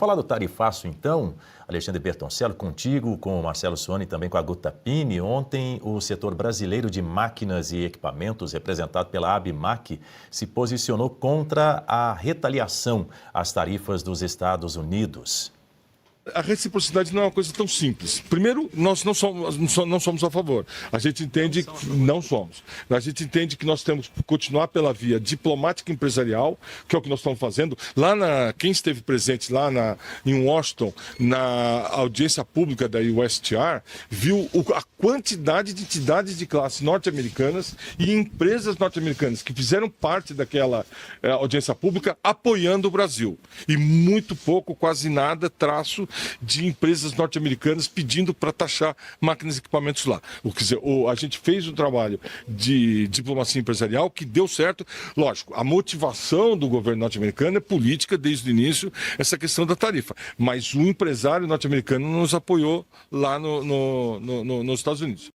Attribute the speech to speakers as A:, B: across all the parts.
A: Falar do tarifaço, então, Alexandre Bertoncello, contigo, com o Marcelo Suoni e também com a Guta Pini. Ontem, o setor brasileiro de máquinas e equipamentos, representado pela ABMAQ, se posicionou contra a retaliação às tarifas dos Estados Unidos.
B: A reciprocidade não é uma coisa tão simples. Primeiro, nós não somos a favor. A gente entende que não somos. A gente entende que nós temos que continuar pela via diplomática e empresarial, que é o que nós estamos fazendo. Quem esteve presente lá em Washington, na audiência pública da USTR, viu a quantidade de entidades de classe norte-americanas e empresas norte-americanas que fizeram parte daquela audiência pública apoiando o Brasil. E muito pouco, quase nada, traço de empresas norte-americanas pedindo para taxar máquinas e equipamentos lá. A gente fez um trabalho de diplomacia empresarial que deu certo. Lógico, a motivação do governo norte-americano é política desde o início, essa questão da tarifa. Mas o empresário norte-americano nos apoiou lá nos Estados Unidos.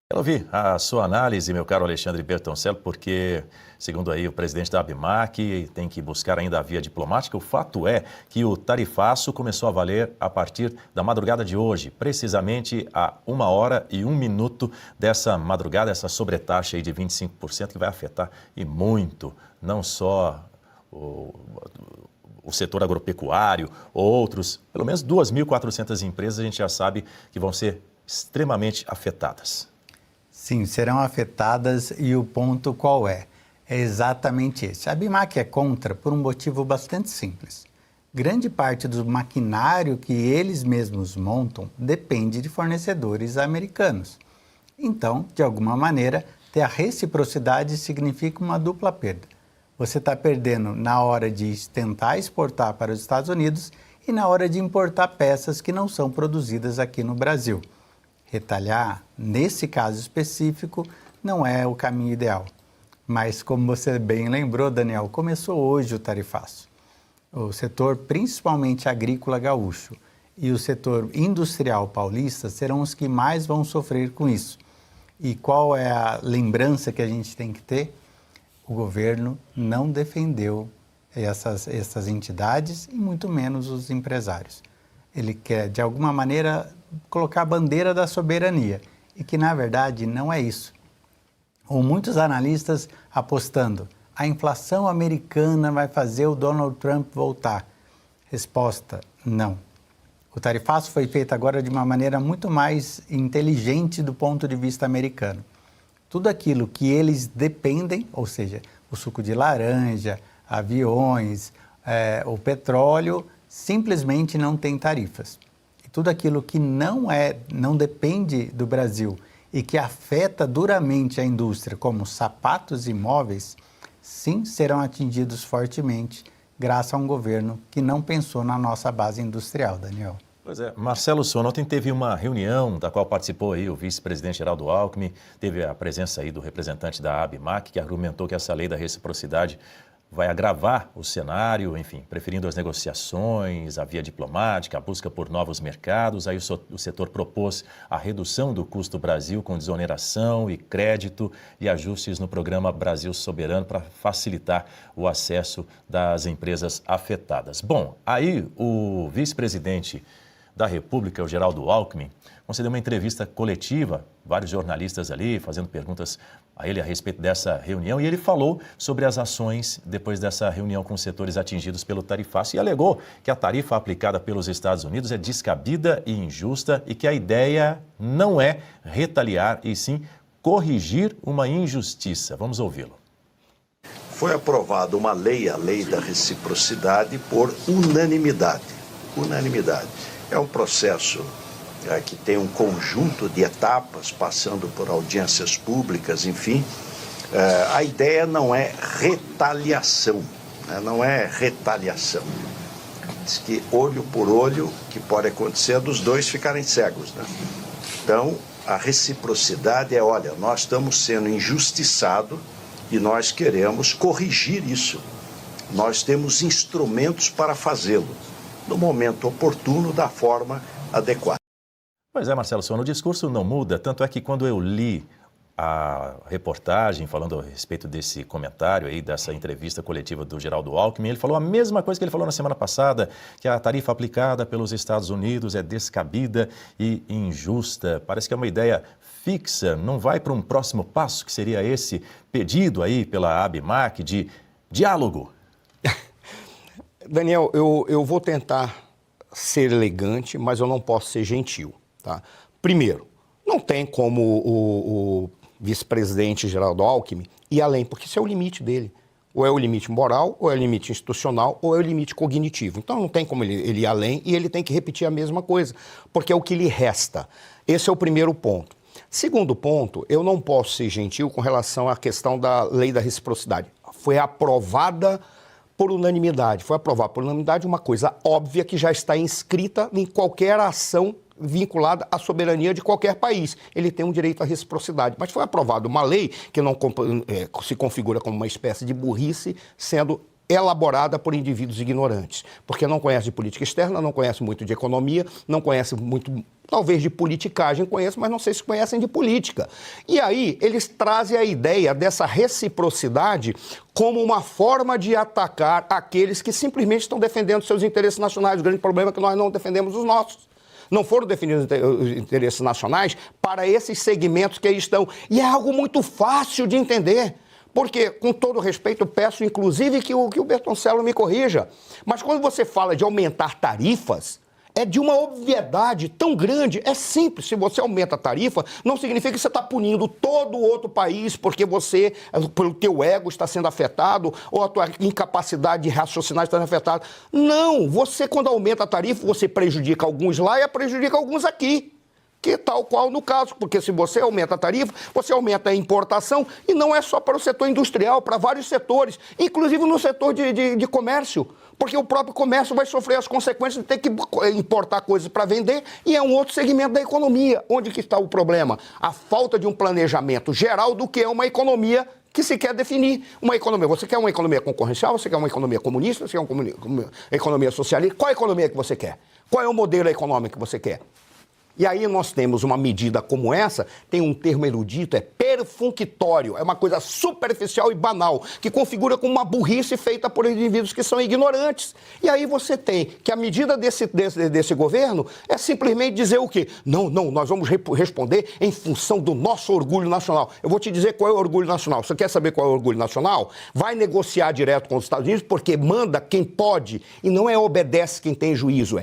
A: Quero ouvir a sua análise, meu caro Alexandre Bertoncello, porque, segundo aí o presidente da ABMAQ, tem que buscar ainda a via diplomática. O fato é que o tarifaço começou a valer a partir da madrugada de hoje, precisamente a 1h01 dessa madrugada, essa sobretaxa aí de 25% que vai afetar e muito, não só o setor agropecuário, outros, pelo menos 2.400 empresas a gente já sabe que vão ser extremamente afetadas.
C: Sim, serão afetadas e o ponto qual é? É exatamente esse. A ABMAQ é contra por um motivo bastante simples. Grande parte do maquinário que eles mesmos montam depende de fornecedores americanos. Então, de alguma maneira, ter a reciprocidade significa uma dupla perda. Você está perdendo na hora de tentar exportar para os Estados Unidos e na hora de importar peças que não são produzidas aqui no Brasil. Retalhar, nesse caso específico, não é o caminho ideal. Mas, como você bem lembrou, Daniel, começou hoje o tarifaço. O setor, principalmente agrícola gaúcho, e o setor industrial paulista serão os que mais vão sofrer com isso. E qual é a lembrança que a gente tem que ter? O governo não defendeu essas entidades e muito menos os empresários. Ele quer, de alguma maneira, colocar a bandeira da soberania, e que, na verdade, não é isso. Ou muitos analistas apostando, a inflação americana vai fazer o Donald Trump voltar. Resposta, não. O tarifaço foi feito agora de uma maneira muito mais inteligente do ponto de vista americano. Tudo aquilo que eles dependem, ou seja, o suco de laranja, aviões, o petróleo, simplesmente não tem tarifas. E tudo aquilo que não depende do Brasil e que afeta duramente a indústria, como sapatos e móveis, sim, serão atingidos fortemente, graças a um governo que não pensou na nossa base industrial, Daniel.
A: Pois é, Marcelo Suoni, ontem teve uma reunião da qual participou aí o vice-presidente Geraldo Alckmin, teve a presença aí do representante da ABMAQ, que argumentou que essa lei da reciprocidade vai agravar o cenário, enfim, preferindo as negociações, a via diplomática, a busca por novos mercados. Aí o setor propôs a redução do custo Brasil com desoneração e crédito e ajustes no programa Brasil Soberano para facilitar o acesso das empresas afetadas. Bom, aí o vice-presidente da República, o Geraldo Alckmin, concedeu uma entrevista coletiva, vários jornalistas ali fazendo perguntas a ele a respeito dessa reunião, e ele falou sobre as ações depois dessa reunião com os setores atingidos pelo tarifaço e alegou que a tarifa aplicada pelos Estados Unidos é descabida e injusta e que a ideia não é retaliar e sim corrigir uma injustiça. Vamos ouvi-lo.
D: Foi aprovada uma lei, a lei da reciprocidade, por unanimidade. Unanimidade. É um processo que tem um conjunto de etapas, passando por audiências públicas, enfim. A ideia não é retaliação, né? Não é retaliação. Diz que olho por olho, que pode acontecer dos dois ficarem cegos, né? Então, a reciprocidade é, olha, nós estamos sendo injustiçados e nós queremos corrigir isso. Nós temos instrumentos para fazê-lo, no momento oportuno, da forma adequada.
A: Pois é, Marcelo Suoni, o discurso não muda, tanto é que quando eu li a reportagem falando a respeito desse comentário aí, dessa entrevista coletiva do Geraldo Alckmin. Ele falou a mesma coisa que ele falou na semana passada, que a tarifa aplicada pelos Estados Unidos é descabida e injusta. Parece que é uma ideia fixa, não vai para um próximo passo, que seria esse pedido aí pela ABMAC de diálogo.
E: Daniel, eu vou tentar ser elegante, mas eu não posso ser gentil, tá? Primeiro, não tem como o vice-presidente Geraldo Alckmin ir além, porque isso é o limite dele. Ou é o limite moral, ou é o limite institucional, ou é o limite cognitivo. Então não tem como ele ir além e ele tem que repetir a mesma coisa, porque é o que lhe resta. Esse é o primeiro ponto. Segundo ponto, eu não posso ser gentil com relação à questão da lei da reciprocidade. Foi aprovada por unanimidade. Foi aprovada por unanimidade uma coisa óbvia que já está inscrita em qualquer ação vinculada à soberania de qualquer país. Ele tem um direito à reciprocidade. Mas foi aprovada uma lei que não se configura como uma espécie de burrice, sendo elaborada por indivíduos ignorantes, porque não conhece de política externa, não conhece muito de economia, não conhece muito, talvez de politicagem conhece, mas não sei se conhecem de política. E aí eles trazem a ideia dessa reciprocidade como uma forma de atacar aqueles que simplesmente estão defendendo seus interesses nacionais. O grande problema é que nós não defendemos os nossos. Não foram definidos os interesses nacionais para esses segmentos que aí estão. E é algo muito fácil de entender. Porque, com todo respeito, eu peço, inclusive, que o Bertoncello me corrija. Mas quando você fala de aumentar tarifas, é de uma obviedade tão grande. É simples. Se você aumenta a tarifa, não significa que você está punindo todo o outro país porque você, pelo teu ego, está sendo afetado ou a tua incapacidade de raciocinar está sendo afetada. Não. Você, quando aumenta a tarifa, você prejudica alguns lá e prejudica alguns aqui. Que tal qual no caso, porque se você aumenta a tarifa, você aumenta a importação e não é só para o setor industrial, para vários setores, inclusive no setor de comércio, porque o próprio comércio vai sofrer as consequências de ter que importar coisas para vender e é um outro segmento da economia. Onde que está o problema? A falta de um planejamento geral do que é uma economia que se quer definir. Uma economia, você quer uma economia concorrencial, você quer uma economia comunista, você quer uma economia socialista? Qual economia que você quer? Qual é o modelo econômico que você quer? E aí nós temos uma medida como essa, tem um termo erudito, é perfunctório, é uma coisa superficial e banal, que configura como uma burrice feita por indivíduos que são ignorantes. E aí você tem que a medida desse governo é simplesmente dizer o quê? Não, nós vamos responder em função do nosso orgulho nacional. Eu vou te dizer qual é o orgulho nacional. Você quer saber qual é o orgulho nacional? Vai negociar direto com os Estados Unidos, porque manda quem pode e não obedece quem tem juízo,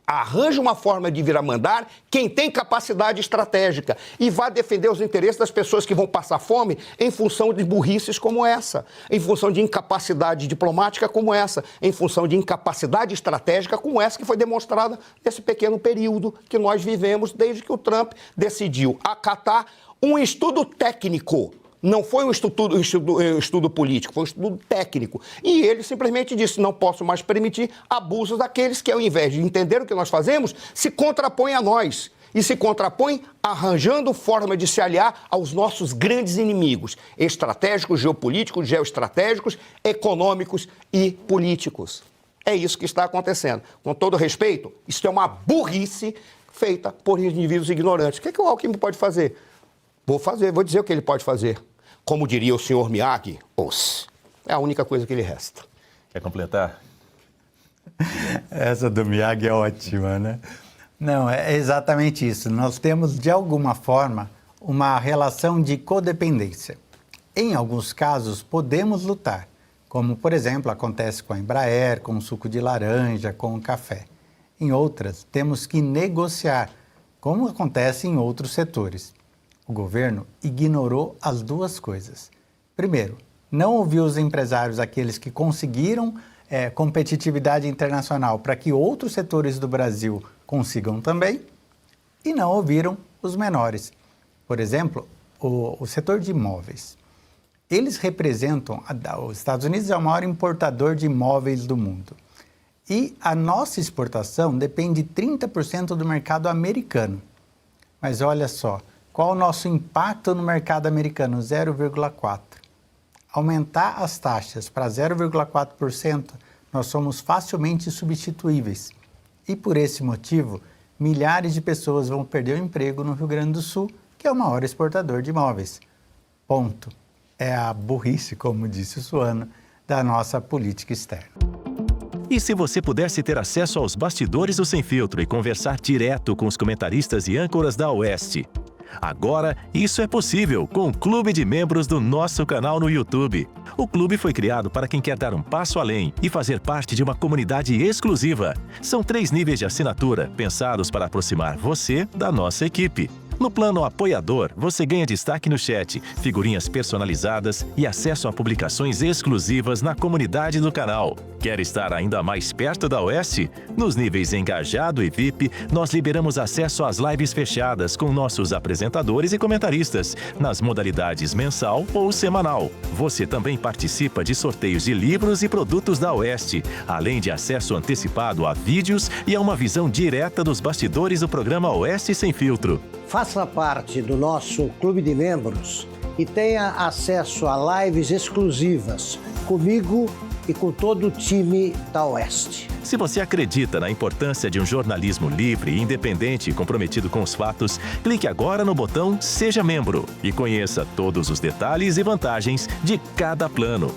E: arranja uma forma de vir a mandar quem tem capacidade estratégica e vai defender os interesses das pessoas que vão passar fome em função de burrices como essa, em função de incapacidade diplomática como essa, em função de incapacidade estratégica como essa que foi demonstrada nesse pequeno período que nós vivemos desde que o Trump decidiu acatar um estudo técnico. Não foi um estudo político, foi um estudo técnico. E ele simplesmente disse, não posso mais permitir abusos daqueles que, ao invés de entender o que nós fazemos, se contrapõem a nós. E se contrapõem arranjando forma de se aliar aos nossos grandes inimigos, estratégicos, geopolíticos, geoestratégicos, econômicos e políticos. É isso que está acontecendo. Com todo respeito, isso é uma burrice feita por indivíduos ignorantes. O que o Alckmin pode fazer? Vou dizer o que ele pode fazer. Como diria o senhor Miyagi, é a única coisa que lhe resta.
A: Quer completar?
C: Essa do Miyagi é ótima, né? Não, é exatamente isso. Nós temos, de alguma forma, uma relação de codependência. Em alguns casos, podemos lutar, como, por exemplo, acontece com a Embraer, com o suco de laranja, com o café. Em outras, temos que negociar, como acontece em outros setores. O governo ignorou as duas coisas. Primeiro, não ouviu os empresários, aqueles que conseguiram competitividade internacional para que outros setores do Brasil consigam também, e não ouviram os menores. Por exemplo, o setor de imóveis. Eles representam, os Estados Unidos é o maior importador de imóveis do mundo. E a nossa exportação depende de 30% do mercado americano. Mas olha só, qual o nosso impacto no mercado americano? 0,4%. Aumentar as taxas para 0,4%, nós somos facilmente substituíveis. E por esse motivo, milhares de pessoas vão perder o emprego no Rio Grande do Sul, que é o maior exportador de imóveis. Ponto. É a burrice, como disse o Suano, da nossa política externa.
A: E se você pudesse ter acesso aos bastidores do Sem Filtro e conversar direto com os comentaristas e âncoras da Oeste? Agora, isso é possível com o Clube de Membros do nosso canal no YouTube. O clube foi criado para quem quer dar um passo além e fazer parte de uma comunidade exclusiva. São 3 níveis de assinatura, pensados para aproximar você da nossa equipe. No plano apoiador, você ganha destaque no chat, figurinhas personalizadas e acesso a publicações exclusivas na comunidade do canal. Quer estar ainda mais perto da Oeste? Nos níveis Engajado e VIP, nós liberamos acesso às lives fechadas com nossos apresentadores e comentaristas, nas modalidades mensal ou semanal. Você também participa de sorteios de livros e produtos da Oeste, além de acesso antecipado a vídeos e a uma visão direta dos bastidores do programa Oeste Sem Filtro.
F: Faça parte do nosso clube de membros e tenha acesso a lives exclusivas comigo e com todo o time da Oeste.
A: Se você acredita na importância de um jornalismo livre, independente e comprometido com os fatos, clique agora no botão Seja Membro e conheça todos os detalhes e vantagens de cada plano.